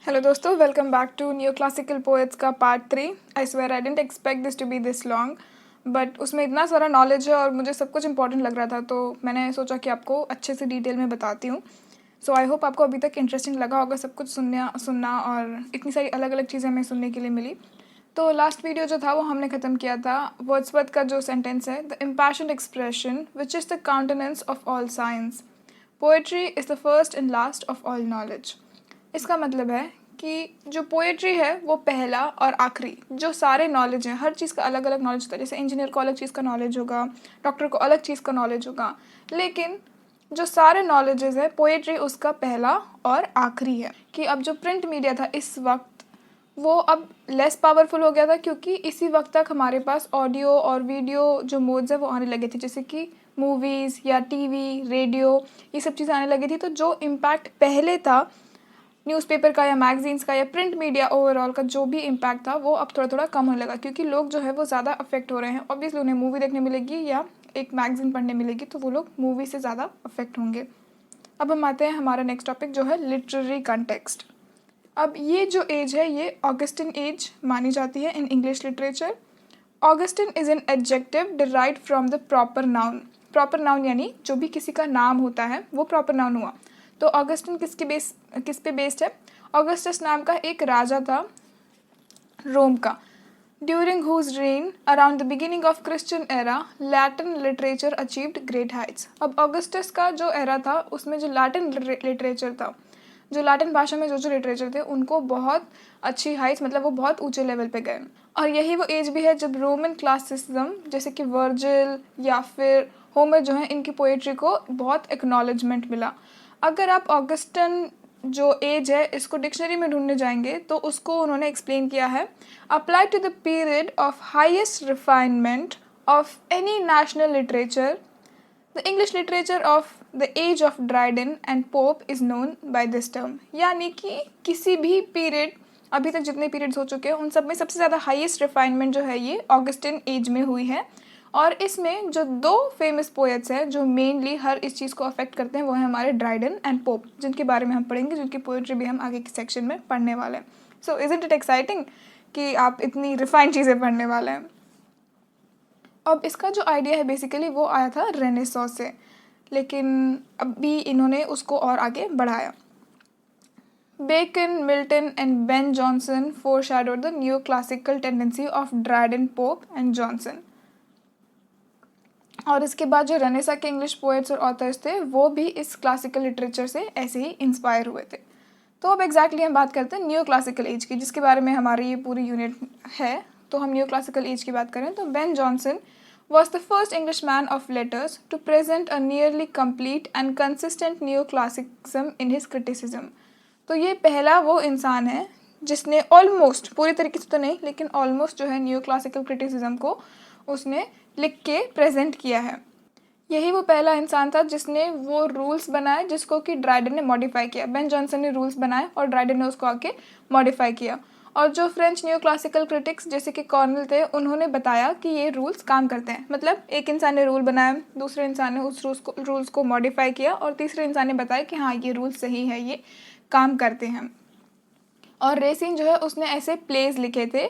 Hello दोस्तों, welcome back to new classical poets का part 3। I swear I didn't expect this to be this long, but उसमें इतना सारा knowledge है और मुझे सब कुछ इंपॉर्टेंट लग रहा था, तो मैंने सोचा कि आपको अच्छे से डिटेल में बताती हूँ। सो आई होप आपको अभी तक इंटरेस्टिंग लगा होगा सब कुछ सुनना और इतनी सारी अलग अलग चीज़ें हमें सुनने के लिए मिली। तो लास्ट वीडियो जो था वो हमने ख़त्म किया था वर्ड्सवर्थ का जो सेंटेंस है, the impassioned expression which is the countenance of all science, poetry is the first and last of all knowledge. इसका मतलब है कि जो पोएट्री है वो पहला और आखिरी जो सारे नॉलेज हैं, हर चीज़ का अलग अलग नॉलेज होता है। जैसे इंजीनियर को अलग चीज़ का नॉलेज होगा, डॉक्टर को अलग चीज़ का नॉलेज होगा, लेकिन जो सारे नॉलेजेस है पोएट्री उसका पहला और आखिरी है। कि अब जो प्रिंट मीडिया था इस वक्त वो अब लेस पावरफुल हो गया था, क्योंकि इसी वक्त तक हमारे पास ऑडियो और वीडियो जो मोड्स है वो आने लगे थे, जैसे कि मूवीज़ या टीवी, रेडियो, ये सब चीज़ें आने लगी थी। तो जो इम्पैक्ट पहले था न्यूज़पेपर का या मैगजीन्स का या प्रिंट मीडिया ओवरऑल का जो भी इम्पैक्ट था वो अब थोड़ा थोड़ा कम होने लगा, क्योंकि लोग जो है वो ज़्यादा अफेक्ट हो रहे हैं। ऑब्वियसली उन्हें मूवी देखने मिलेगी या एक मैगजीन पढ़ने मिलेगी, तो वो लोग मूवी से ज़्यादा अफेक्ट होंगे। अब हम आते हैं हमारा नेक्स्ट टॉपिक जो है लिटरेरी कंटेक्स्ट। अब ये जो एज है ये ऑगस्टिन एज मानी जाती है in English literature. Augustan is an adjective derived from the proper noun. Proper noun यानी जो भी किसी का नाम होता है वो प्रॉपर नाउन हुआ। तो ऑगस्टिन किस पे बेस्ड है? ऑगस्टस नाम का एक राजा था रोम का, during whose reign around the beginning of Christian era Latin literature achieved great heights. अब ऑगस्टस का जो एरा था उसमें जो लैटिन लिटरेचर था, जो लैटिन भाषा में जो लिटरेचर थे उनको बहुत अच्छी हाइट्स, मतलब वो बहुत ऊंचे लेवल पे गए। और यही वो एज भी है जब रोमन क्लासिसिज्म जैसे कि वर्जिल या फिर होमर जो है इनकी पोएट्री को बहुत एक्नॉलेजमेंट मिला। अगर आप ऑगस्टन जो एज है इसको डिक्शनरी में ढूंढने जाएंगे तो उसको उन्होंने एक्सप्लेन किया है, apply to the period of highest refinement of any national literature, the English literature of the age of Dryden and Pope is known by this term. यानी कि किसी भी पीरियड, अभी तक जितने पीरियड्स हो चुके हैं उन सब में सबसे ज़्यादा हाईएस्ट रिफाइनमेंट जो है ये ऑगस्टिन एज में हुई है। और इसमें जो दो फेमस पोएट्स हैं जो मेनली हर इस चीज़ को अफेक्ट करते हैं वो है हमारे ड्राइडन एंड पोप, जिनके बारे में हम पढ़ेंगे, जिनकी पोएट्री भी हम आगे के सेक्शन में पढ़ने वाले हैं। सो इज़ इट एक्साइटिंग कि आप इतनी रिफाइंड चीज़ें पढ़ने वाले हैं। अब इसका जो आइडिया है बेसिकली वो आया था रेनेसॉन्स से, लेकिन अभी इन्होंने उसको और आगे बढ़ाया। Bacon, Milton and Ben Jonson foreshadowed the neoclassical tendency of Dryden, Pope and Johnson। और इसके बाद जो रेनेसा के इंग्लिश पोएट्स और ऑथर्स थे वो भी इस क्लासिकल लिटरेचर से ऐसे ही इंस्पायर हुए थे। तो अब एग्जैक्टली हम बात करते हैं न्यू क्लासिकल एज की, जिसके बारे में हमारी ये पूरी यूनिट है। तो हम न्यू क्लासिकल एज की बात करें तो Ben Jonson was the first Englishman of letters to present a nearly complete and consistent neoclassicism in his criticism। तो ये पहला वो इंसान है जिसने ऑलमोस्ट, पूरी तरीके से तो नहीं लेकिन ऑलमोस्ट जो है न्यू क्लासिकल क्रिटिसिज्म को उसने लिख के प्रेजेंट किया है। यही वो पहला इंसान था जिसने वो रूल्स बनाए जिसको कि ड्राइडन ने मॉडिफाई किया। बेन जॉनसन ने रूल्स बनाए और ड्राइडन ने उसको आके मॉडिफाई किया। और जो फ्रेंच न्यू क्लासिकल क्रिटिक्स जैसे कि कॉर्नेल थे उन्होंने बताया कि ये रूल्स काम करते हैं। मतलब एक इंसान ने रूल बनाया, दूसरे इंसान ने उस रूल्स को मॉडिफाई किया और तीसरे इंसान ने बताया कि हाँ ये रूल्स सही है, ये काम करते हैं। और रेसिन जो है उसने ऐसे प्लेज लिखे थे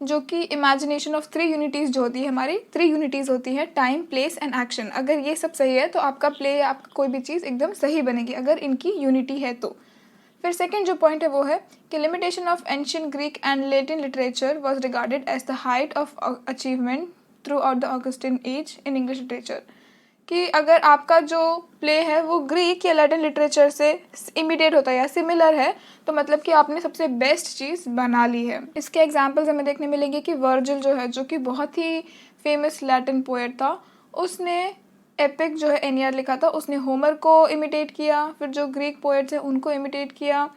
जो कि इमेजिनेशन ऑफ थ्री यूनिटीज़ जो होती है, हमारी थ्री यूनिटीज़ होती है, टाइम, प्लेस एंड एक्शन। अगर ये सब सही है तो आपका प्ले, आपका कोई भी चीज़ एकदम सही बनेगी अगर इनकी यूनिटी है तो। फिर सेकंड जो पॉइंट है वो है कि limitation of ancient Greek and Latin literature was regarded as the height of achievement throughout the Augustan age in English literature. कि अगर आपका जो प्ले है वो ग्रीक या लैटिन लिटरेचर से इमिटेट होता है या सिमिलर है तो मतलब कि आपने सबसे बेस्ट चीज़ बना ली है। इसके एग्जांपल्स हमें देखने मिलेंगे कि वर्जिल जो है, जो कि बहुत ही फेमस लैटिन पोएट था, उसने एपिक जो है एनियर लिखा था, उसने होमर को इमिटेट किया। फिर जो ग्रीक पोएट्स हैं उनको इमिटेट किया।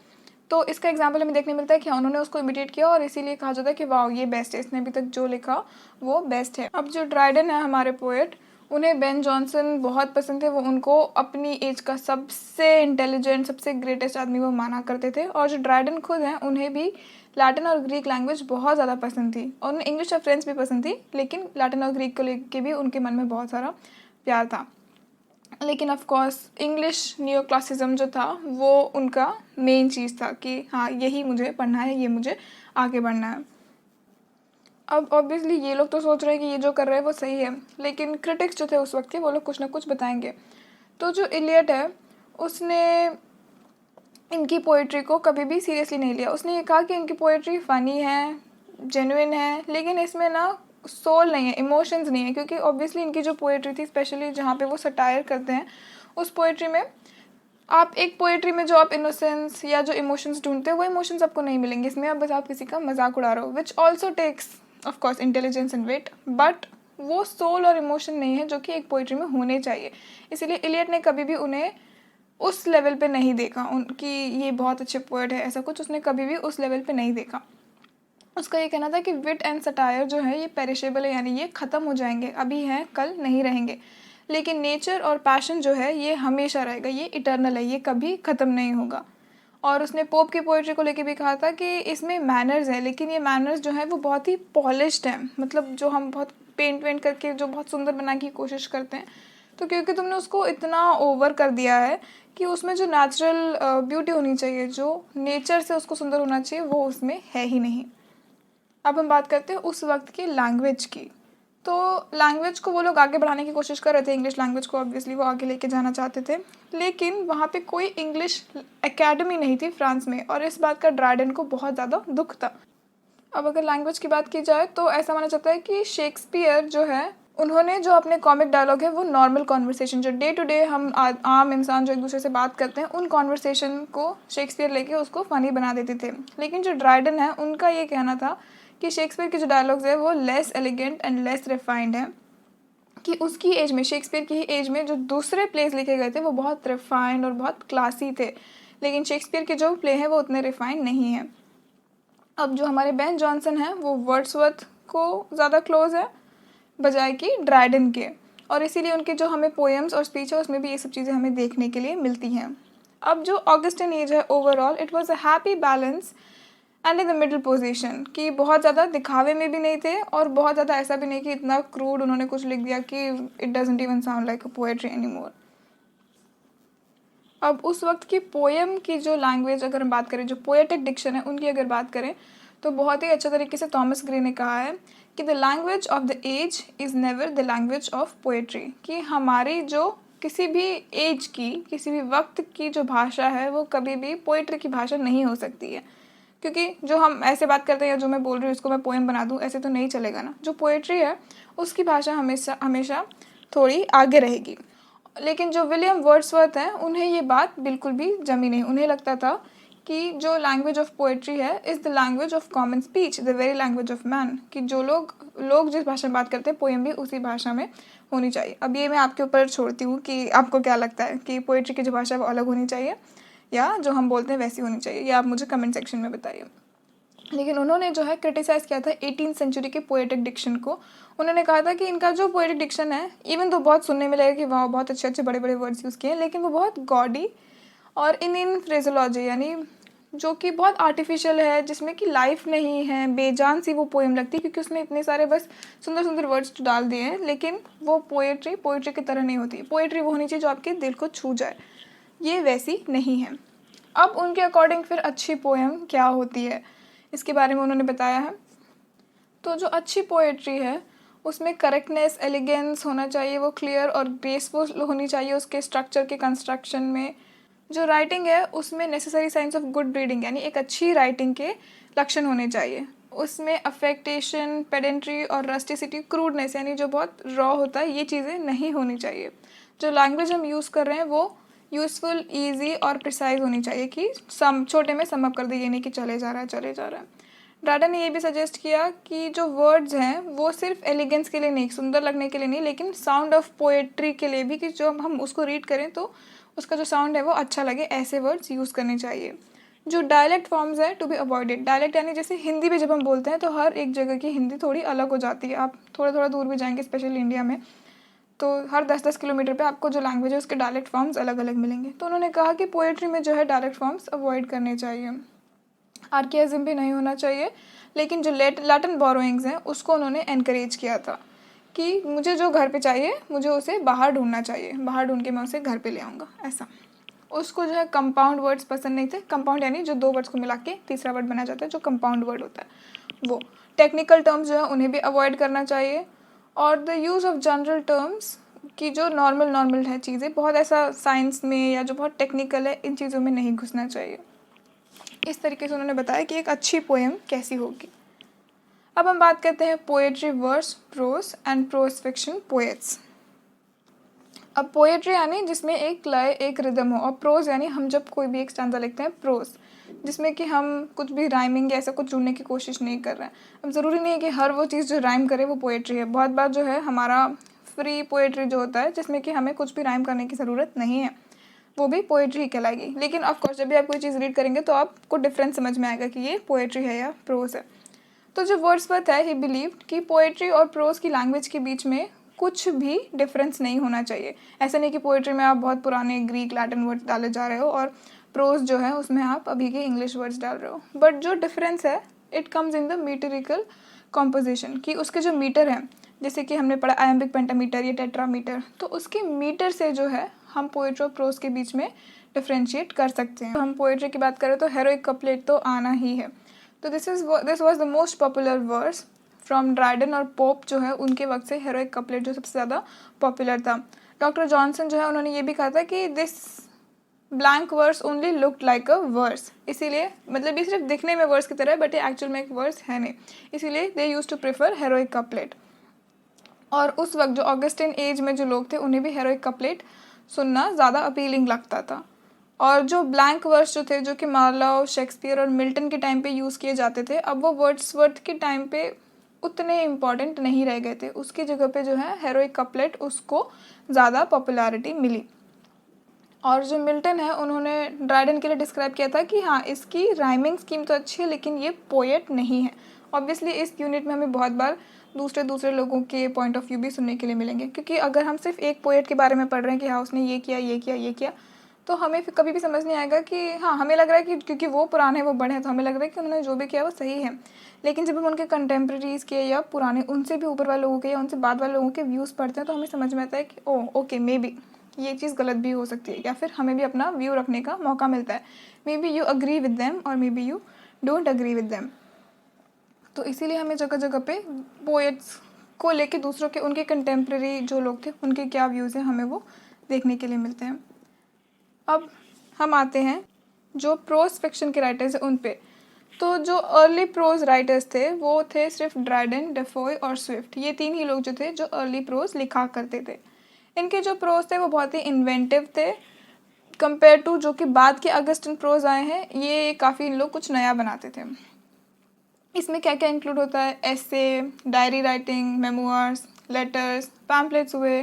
तो इसका एग्जाम्पल हमें देखने मिलता है कि उन्होंने उसको इमिटेट किया और इसीलिए कहा जाता है कि वाह ये बेस्ट है, इसने अभी तक जो लिखा वो बेस्ट है। अब जो ड्राइडन है हमारे पोएट, उन्हें बेन जॉनसन बहुत पसंद थे। वो उनको अपनी एज का सबसे इंटेलिजेंट, सबसे ग्रेटेस्ट आदमी वो माना करते थे। और जो ड्राइडन खुद हैं उन्हें भी लैटिन और ग्रीक लैंग्वेज बहुत ज़्यादा पसंद थी और उन्हें इंग्लिश और फ्रेंच भी पसंद थी, लेकिन लैटिन और ग्रीक को लेके भी उनके मन में बहुत सारा प्यार था। लेकिन of course English neo classicism जो था वो उनका मेन चीज़ था कि हाँ यही मुझे पढ़ना है, ये मुझे आगे बढ़ना है। अब ऑब्वियसली ये लोग तो सोच रहे हैं कि ये जो कर रहे हैं वो सही है, लेकिन क्रिटिक्स जो थे उस वक्त के वो लोग कुछ ना कुछ बताएंगे। तो जो इलियट है उसने इनकी पोइट्री को कभी भी सीरियसली नहीं लिया। उसने ये कहा कि इनकी पोइट्री फ़नी है, जेन्युइन है, लेकिन इसमें ना सोल नहीं है, इमोशंस नहीं है। क्योंकि ऑब्वियसली इनकी जो पोइट्री थी, स्पेशली जहाँ पे वो सटायर करते हैं, उस पोइट्री में आप एक पोइट्री में जो आप इनोसेंस या जो इमोशंस ढूंढते हो वो इमोशंस आपको नहीं मिलेंगे इसमें। अब बस आप किसी का मजाक उड़ा रहे हो, which also takes of course intelligence and wit, but वो सोल और इमोशन नहीं है जो कि एक पोइट्री में होने चाहिए। इसीलिए इलियट ने कभी भी उन्हें उस लेवल पे नहीं देखा उनकी ये बहुत अच्छे पोएट है, ऐसा कुछ उसने कभी भी उस लेवल पे नहीं देखा। उसका ये कहना था कि विट एंड सटायर जो है ये पेरिशेबल है, यानी ये ख़त्म हो जाएंगे, अभी हैं कल नहीं रहेंगे, लेकिन नेचर और पैशन जो है ये हमेशा रहेगा, ये इटर्नल है, ये कभी ख़त्म नहीं होगा। और उसने पोप की पोइट्री को लेके भी कहा था कि इसमें मैनर्स है, लेकिन ये मैनर्स जो है वो बहुत ही पॉलिश्ड है, मतलब जो हम बहुत पेंट वेंट करके जो बहुत सुंदर बनाने की कोशिश करते हैं, तो क्योंकि तुमने उसको इतना ओवर कर दिया है कि उसमें जो नेचुरल ब्यूटी होनी चाहिए, जो नेचर से उसको सुंदर होना चाहिए, वो उसमें है ही नहीं। अब हम बात करते हैं उस वक्त की लैंग्वेज की। तो लैंग्वेज को वो लोग आगे बढ़ाने की कोशिश कर रहे थे, इंग्लिश लैंग्वेज को ऑब्वियसली वो आगे लेके जाना चाहते थे, लेकिन वहाँ पे कोई इंग्लिश एकेडमी नहीं थी फ्रांस में, और इस बात का ड्राइडन को बहुत ज़्यादा दुख था। अब अगर लैंग्वेज की बात की जाए तो ऐसा माना जाता है कि शेक्सपियर जो है उन्होंने जो अपने कॉमिक डायलॉग है वो नॉर्मल कॉन्वर्सेशन, जो डे टू डे हम आम इंसान जो एक दूसरे से बात करते हैं, उन कॉन्वर्सेशन को शेक्सपियर लेके उसको फ़नी बना देते थे। लेकिन जो ड्राइडन है उनका ये कहना था कि शेक्सपियर के जो डायलॉग्स है वो less elegant and less refined है, कि उसकी एज में, शेक्सपियर की ही एज में जो दूसरे प्लेस लिखे गए थे वो बहुत रिफाइंड और बहुत क्लासी थे, लेकिन शेक्सपियर के जो प्ले हैं वो उतने रिफाइंड नहीं हैं। अब जो हमारे बेन जॉनसन हैं वो वर्ड्सवर्थ को ज़्यादा क्लोज है बजाय कि ड्राइडन के, और इसीलिए उनके जो हमें पोएम्स और स्पीच है उसमें भी ये सब चीज़ें हमें देखने के लिए मिलती हैं। अब जो ऑगस्टिन एज है overall it was a happy balance and in the middle position, कि बहुत ज़्यादा दिखावे में भी नहीं थे और बहुत ज़्यादा ऐसा भी नहीं कि इतना क्रूड उन्होंने कुछ लिख दिया कि it doesn't even sound like a poetry anymore. अब उस वक्त की पोएम की जो लैंग्वेज अगर हम बात करें, जो पोएटिक डिक्शन है उनकी अगर बात करें, तो बहुत ही अच्छे तरीके से थॉमस ग्रे ने कहा है कि the language of the age is never the language of poetry, कि हमारी जो किसी भी एज की, किसी भी वक्त की जो भाषा है वो कभी भी पोएट्री की भाषा नहीं हो सकती है। क्योंकि जो हम ऐसे बात करते हैं या जो मैं बोल रही हूँ इसको मैं पोएम बना दूँ, ऐसे तो नहीं चलेगा ना। जो पोएट्री है उसकी भाषा हमेशा हमेशा थोड़ी आगे रहेगी। लेकिन जो विलियम वर्ड्सवर्थ हैं उन्हें ये बात बिल्कुल भी जमी नहीं। उन्हें लगता था कि जो लैंग्वेज ऑफ पोएट्री है is the language of common speech, the very language of man, कि जो लोग जिस भाषा में बात करते हैं पोएम भी उसी भाषा में होनी चाहिए। अब ये मैं आपके ऊपर छोड़ती हूँ कि आपको क्या लगता है कि पोएट्री की जो भाषा है वो अलग होनी चाहिए या जो हम बोलते हैं वैसी होनी चाहिए, या आप मुझे कमेंट सेक्शन में बताइए। लेकिन उन्होंने जो है क्रिटिसाइज़ किया था 18th सेंचुरी के पोएटिक डिक्शन को। उन्होंने कहा था कि इनका जो पोएटिक डिक्शन है, इवन तो बहुत सुनने में लगेगा कि वाह बहुत अच्छे अच्छे बड़े बड़े वर्ड्स यूज़ किए हैं, लेकिन वो बहुत गॉडी और इन फ्रेजोलॉजी, यानी जो कि बहुत आर्टिफिशियल है, जिसमें कि लाइफ नहीं है, बेजान सी वो पोएम लगती है, क्योंकि उसमें इतने सारे बस सुंदर सुंदर वर्ड्स तो डाल दिए हैं, लेकिन वो पोएट्री की तरह नहीं होती। पोएट्री वो होनी चाहिए जो आपके दिल को छू जाए, ये वैसी नहीं है। अब उनके अकॉर्डिंग फिर अच्छी पोएम क्या होती है इसके बारे में उन्होंने बताया है। तो जो अच्छी पोएट्री है उसमें करेक्टनेस, एलिगेंस होना चाहिए, वो क्लियर और ग्रेसफुल होनी चाहिए उसके स्ट्रक्चर के कंस्ट्रक्शन में। जो राइटिंग है उसमें necessary science of good reading, यानी एक अच्छी राइटिंग के लक्षण होने चाहिए। उसमें अफेक्टेशन, पेडेंट्री और रस्टिसिटी, क्रूडनेस यानी जो बहुत रॉ होता है, ये चीज़ें नहीं होनी चाहिए। जो लैंग्वेज हम यूज़ कर रहे हैं वो यूज़फुल, ईजी और प्रिसाइज होनी चाहिए, कि छोटे में सम अप कर दे, ये नहीं कि चले जा रहा है। डाटा ने ये भी सजेस्ट किया कि जो वर्ड्स हैं वो सिर्फ एलिगेंस के लिए नहीं, सुंदर लगने के लिए नहीं, लेकिन साउंड ऑफ पोएट्री के लिए भी, कि जो हम उसको रीड करें तो उसका जो साउंड है वो अच्छा लगे, ऐसे वर्ड्स यूज़ करने चाहिए। जो डायलेक्ट फॉर्म्स है टू बी अवॉइडेड। डायलेक्ट यानी जैसे हिंदी भी जब हम बोलते हैं तो हर एक जगह की हिंदी थोड़ी अलग हो जाती है। आप थोड़ा थोड़ा दूर भी जाएंगे, स्पेशली इंडिया में, तो हर 10-10 किलोमीटर पे आपको जो लैंग्वेज है उसके डायलेक्ट फॉर्म्स अलग अलग मिलेंगे। तो उन्होंने कहा कि पोएट्री में जो है डायलेक्ट फॉर्म्स अवॉइड करने चाहिए, आर्कियाज़म भी नहीं होना चाहिए, लेकिन जो लैटिन बोरोइंग्स हैं उसको उन्होंने एनकरेज किया था, कि मुझे जो घर पे चाहिए मुझे उसे बाहर ढूंढना चाहिए, बाहर ढूंढ के मैं उसे घर पे ले आऊँगा, ऐसा। उसको जो है कंपाउंड वर्ड्स पसंद नहीं थे। कंपाउंड यानी जो दो वर्ड्स को मिला के तीसरा वर्ड बनाया जाता है, जो कंपाउंड वर्ड होता है वो। टेक्निकल टर्म्स जो है उन्हें भी अवॉइड करना चाहिए। और the use of general terms की जो नॉर्मल है चीज़ें, बहुत ऐसा साइंस में या जो बहुत टेक्निकल है इन चीज़ों में नहीं घुसना चाहिए। इस तरीके से उन्होंने बताया कि एक अच्छी पोएम कैसी होगी। अब हम बात करते हैं poetry verse, prose and prose fiction poets. अब पोएट्री यानी जिसमें एक लय एक रिदम हो, और प्रोज यानी हम जब कोई भी एक स्टैंजा लिखते हैं प्रोज, जिसमें कि हम कुछ भी राइमिंग या ऐसा कुछ जोड़ने की कोशिश नहीं कर रहे हैं। अब ज़रूरी नहीं है कि हर वो चीज़ जो राइम करे वो पोएट्री है। बहुत बार जो है हमारा फ्री पोएट्री जो होता है जिसमें कि हमें कुछ भी राइम करने की ज़रूरत नहीं है, वो भी पोएट्री ही कहलाएगी। लेकिन ऑफकोर्स जब भी आप कोई चीज़ रीड करेंगे तो आपको डिफरेंस समझ में आएगा कि ये पोएट्री है या प्रोज है। तो जो वर्ड्सवर्थ है, ही बिलीव्ड कि पोएट्री और प्रोज की लैंग्वेज के बीच में कुछ भी डिफरेंस नहीं होना चाहिए। ऐसा नहीं कि पोएट्री में आप बहुत पुराने ग्रीक लैटिन वर्ड्स डाले जा रहे हो और प्रोज जो है उसमें आप अभी के इंग्लिश वर्ड्स डाल रहे हो। बट जो डिफरेंस है it comes in the metrical composition, कि उसके जो मीटर हैं, जैसे कि हमने पढ़ा आयम्बिक पेंटामीटर या टेट्रामीटर, तो उसके मीटर से जो है हम पोएट्री और प्रोज के बीच में डिफ्रेंशिएट कर सकते हैं। तो हम पोएट्री की बात करें तो हेरोइक कपलेट तो आना ही है। तो this was the most popular verse from Dryden और पोप जो है उनके वक्त से हेरोइक कपलेट जो सबसे ज़्यादा पॉपुलर था। डॉक्टर जॉनसन जो है उन्होंने ये भी कहा था कि this blank verse only looked like a verse, इसीलिए मतलब ये सिर्फ दिखने में वर्स की तरह है बट ये एक्चुअल में एक वर्स है नहीं, इसीलिए they use to prefer heroic couplet. और उस वक्त जो ऑगस्टिन एज में जो लोग थे उन्हें भी हेरोइक कपलेट सुनना ज़्यादा अपीलिंग लगता था। और जो ब्लैंक वर्स जो थे, जो कि मार्लाउ, शेक्सपियर और मिल्टन के टाइम पे यूज़ किए जाते थे, अब वो वर्ड्सवर्थ के टाइम पे उतने इम्पॉर्टेंट नहीं रह गए थे। उसकी जगह पे जो है हेरोइक कपलेट उसको ज़्यादा पॉपुलैरिटी मिली। और जो मिल्टन है उन्होंने ड्राइडन के लिए डिस्क्राइब किया था कि हाँ इसकी राइमिंग स्कीम तो अच्छी है लेकिन ये पोएट नहीं है। ऑब्वियसली इस यूनिट में हमें बहुत बार दूसरे लोगों के पॉइंट ऑफ व्यू भी सुनने के लिए मिलेंगे, क्योंकि अगर हम सिर्फ एक पोएट के बारे में पढ़ रहे हैं कि हाँ उसने ये किया ये किया ये किया, तो हमें फिर कभी भी समझ नहीं आएगा कि हाँ हमें लग रहा है कि क्योंकि वो पुराने हैं वो बड़े हैं तो हमें लग रहा है कि उन्होंने जो भी किया वो सही है। लेकिन जब हम उनके कंटेम्प्रेरीज के या पुराने उनसे भी ऊपर वाले लोगों के या उनसे बाद वाले लोगों के व्यूज़ पढ़ते हैं तो हमें समझ में आता है कि ओ ओके मे बी ये चीज़ गलत भी हो सकती है, या फिर हमें भी अपना व्यू रखने का मौका मिलता है। Maybe you agree with them और maybe you don't agree with them. तो इसीलिए हमें जगह जगह पे पोएट्स को लेके दूसरों के उनके कंटेम्प्रेरी जो लोग थे उनके क्या व्यूज़ हैं हमें वो देखने के लिए मिलते हैं। अब हम आते हैं जो प्रोज फिक्शन के राइटर्स हैं उन पे। तो जो अर्ली प्रोज राइटर्स थे वो थे सिर्फ ड्राइडन, डेफोय और स्विफ्ट। ये तीन ही लोग जो थे जो अर्ली प्रोज लिखा करते थे। इनके जो प्रोज थे वो बहुत ही इन्वेंटिव थे कंपेयर टू जो कि बाद के अगस्टिन प्रोज आए हैं। ये काफ़ी इन लोग कुछ नया बनाते थे। इसमें क्या क्या इंक्लूड होता है, essay, diary writing, memoirs, letters, pamphlets हुए,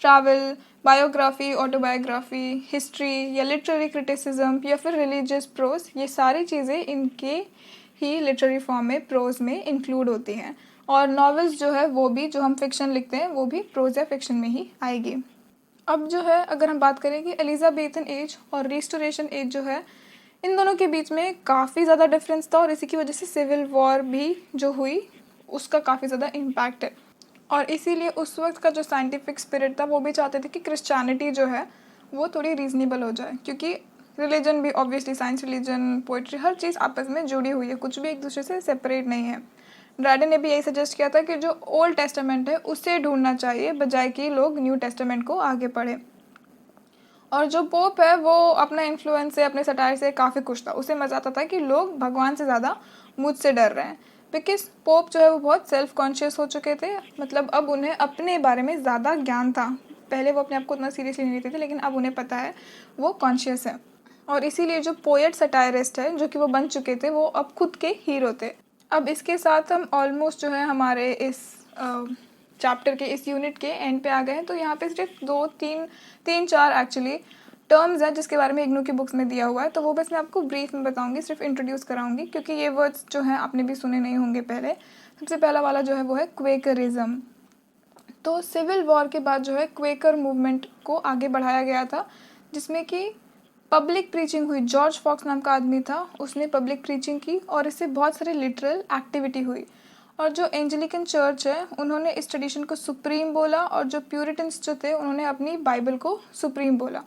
ट्रैवल, बायोग्राफी, ऑटोबायोग्राफी, हिस्ट्री या लिटरेरी क्रिटिसिज्म या फिर रिलीजियस प्रोज, ये सारी चीज़ें इनके ही लिटरेरी फॉर्म में प्रोज में इंक्लूड होती हैं। और नॉवेल्स जो है वो भी, जो हम फिक्शन लिखते हैं वो भी प्रोज या फिक्शन में ही आएगी। अब जो है अगर हम बात करें कि एलिजाबेथन एज और रिस्टोरेशन एज जो है, इन दोनों के बीच में काफ़ी ज़्यादा डिफरेंस था और इसी की वजह से सिविल वॉर भी जो हुई उसका काफ़ी ज़्यादा इम्पैक्ट है। और इसीलिए उस वक्त का जो साइंटिफिक स्पिरिट था वो भी चाहते थे कि क्रिश्चियनिटी जो है वो थोड़ी रीजनेबल हो जाए, क्योंकि रिलीजन भी ऑब्वियसली, साइंस, रिलीजन, पोइट्री, हर चीज़ आपस में जुड़ी हुई है, कुछ भी एक दूसरे से सेपरेट नहीं है। ड्राइडन ने भी यही सजेस्ट किया था कि जो ओल्ड टेस्टामेंट है उसे ढूंढना चाहिए बजाय कि लोग न्यू टेस्टामेंट को आगे पढ़े। और जो पोप है वो अपना इन्फ्लुएंस से, अपने सटायर से काफ़ी खुश था। उसे मज़ा आता था कि लोग भगवान से ज़्यादा मुझसे डर रहे हैं, बिकॉज पोप जो है वो बहुत सेल्फ कॉन्शियस हो चुके थे। मतलब अब उन्हें अपने बारे में ज़्यादा ज्ञान था। पहले वो अपने आप को उतना सीरियसली नहीं लेते थे लेकिन अब उन्हें पता है, वो कॉन्शियस है। और इसीलिए जो पोएट सटायरिस्ट है जो कि वो बन चुके थे वो अब खुद के हीरो थे। अब इसके साथ हम ऑलमोस्ट जो है हमारे इस चैप्टर के इस यूनिट के एंड पे आ गए हैं। तो यहाँ पे सिर्फ तीन चार एक्चुअली टर्म्स हैं जिसके बारे में इग्नू की बुक्स में दिया हुआ है, तो वो बस मैं आपको ब्रीफ में बताऊंगी, सिर्फ इंट्रोड्यूस कराऊंगी क्योंकि ये वर्ड्स जो हैं आपने भी सुने नहीं होंगे पहले। सबसे पहला वाला जो है वो है क्वेकरिज्म। तो सिविल वॉर के बाद जो है क्वेकर मूवमेंट को आगे बढ़ाया गया था, जिसमें कि पब्लिक प्रीचिंग हुई। जॉर्ज फॉक्स नाम का आदमी था, उसने पब्लिक प्रीचिंग की और इससे बहुत सारी लिटरल एक्टिविटी हुई। और जो एंजेलिकन चर्च है उन्होंने इस ट्रेडिशन को सुप्रीम बोला, और जो प्यूरिटन्स जो थे उन्होंने अपनी बाइबल को सुप्रीम बोला।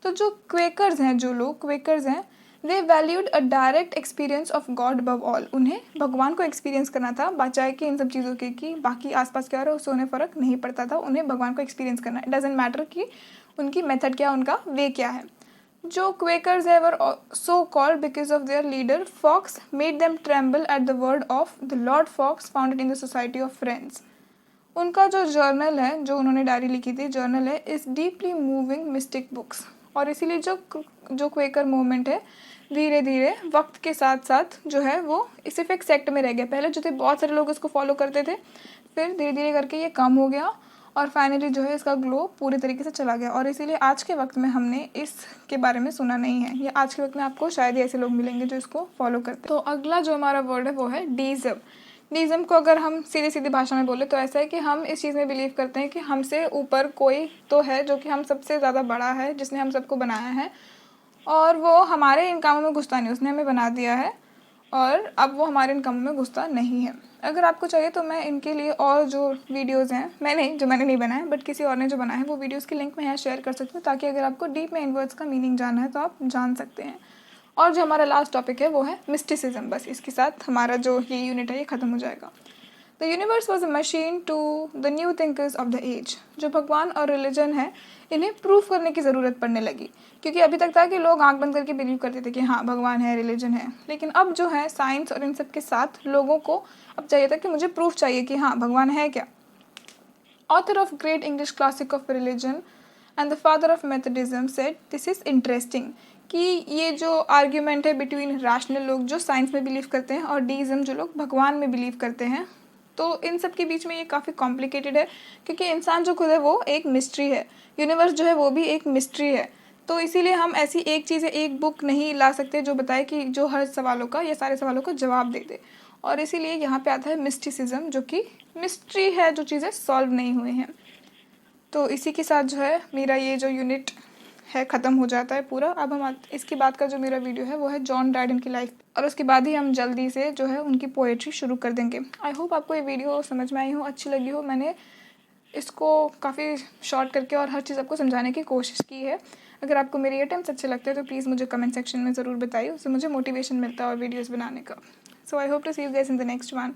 तो जो क्वेकर्स हैं, जो लोग क्वेकर्स हैं, they valued a direct experience of God above all. उन्हें भगवान को एक्सपीरियंस करना था, बचाए कि इन सब चीज़ों के कि बाकी आसपास क्या हो रहा है उससे उन्हें फ़र्क नहीं पड़ता था, उन्हें भगवान को एक्सपीरियंस करना है। इट डजेंट मैटर कि उनकी मेथड क्या, उनका वे क्या है। जो क्वेकर्स है were so called because of their leader Fox made them tremble at the word of the Lord Fox founded in the society of friends. उनका जो जर्नल है, जो उन्होंने डायरी लिखी थी, जर्नल है इस डीपली मूविंग मिस्टिक बुक्स। और इसीलिए जो क्वेकर मूवमेंट है धीरे धीरे वक्त के साथ साथ जो है वो सिर्फ एक सेक्ट में रह गया। पहले जो थे बहुत सारे लोग इसको फॉलो करते थे, फिर धीरे धीरे करके ये कम हो गया और फाइनली जो है इसका ग्लो पूरे तरीके से चला गया। और इसीलिए आज के वक्त में हमने इसके बारे में सुना नहीं है, या आज के वक्त में आपको शायद ही ऐसे लोग मिलेंगे जो इसको फॉलो करते हैं। तो अगला जो हमारा वर्ड है वो है डीज़म। डीज़म को अगर हम सीधी सीधी भाषा में बोले तो ऐसा है कि हम इस चीज़ में बिलीव करते हैं कि हमसे ऊपर कोई तो है जो कि हम सबसे ज़्यादा बड़ा है, जिसने हम सबको बनाया है और वो हमारे इन कामों में घुसता नहीं, उसने हमें बना दिया है और अब वो हमारे इन कामों में घुसता नहीं है। अगर आपको चाहिए तो मैं इनके लिए और जो वीडियोज़ हैं, मैंने नहीं बनाए बट किसी और ने जो बनाए हैं, वो वीडियोज़ की लिंक मैं यहाँ शेयर कर सकती हूँ, ताकि अगर आपको डीप में इन वर्ड्स का मीनिंग जानना है तो आप जान सकते हैं। और जो हमारा लास्ट टॉपिक है वो है मिस्टिसिज्म। बस इसके साथ हमारा जो ये यूनिट है ये ख़त्म हो जाएगा। The universe was a machine to the new thinkers of the age. जो भगवान और रिलीजन है इन्हें प्रूफ करने की ज़रूरत पड़ने लगी, क्योंकि अभी तक था कि लोग आंख बंद करके बिलीव करते थे कि हाँ भगवान है, रिलीजन है, लेकिन अब जो है साइंस और इन सब के साथ लोगों को अब चाहिए था कि मुझे प्रूफ चाहिए कि हाँ भगवान है क्या। Author of great English classic of religion and the father of Methodism said this is interesting, कि ये जो आर्ग्यूमेंट है बिटवीन रैशनल लोग जो साइंस में बिलीव करते हैं और डीइज्म जो लोग भगवान में बिलीव करते हैं, तो इन सब के बीच में ये काफ़ी कॉम्प्लिकेटेड है, क्योंकि इंसान जो खुद है वो एक मिस्ट्री है, यूनिवर्स जो है वो भी एक मिस्ट्री है। तो इसीलिए हम ऐसी एक चीज़ है, एक बुक नहीं ला सकते जो बताए कि जो हर सवालों का या सारे सवालों का जवाब दे दे। और इसीलिए यहाँ पे आता है मिस्टिसिज्म, जो कि मिस्ट्री है, जो चीज़ें सॉल्व नहीं हुई हैं। तो इसी के साथ जो है मेरा ये जो यूनिट है ख़त्म हो जाता है पूरा। अब हम इसके बाद का जो मेरा वीडियो है वो है जॉन ड्राइडन की लाइफ, और उसके बाद ही हम जल्दी से जो है उनकी पोएट्री शुरू कर देंगे। आई होप आपको ये वीडियो समझ में आई हो, अच्छी लगी हो। मैंने इसको काफ़ी शॉर्ट करके और हर चीज़ आपको समझाने की कोशिश की है। अगर आपको मेरे अटेम्प्ट्स अच्छे लगते हैं तो प्लीज़ मुझे कमेंट सेक्शन में ज़रूर बताइए, उससे मुझे मोटिवेशन मिलता है और वीडियोज़ बनाने का। So I hope to see you guys in the next one.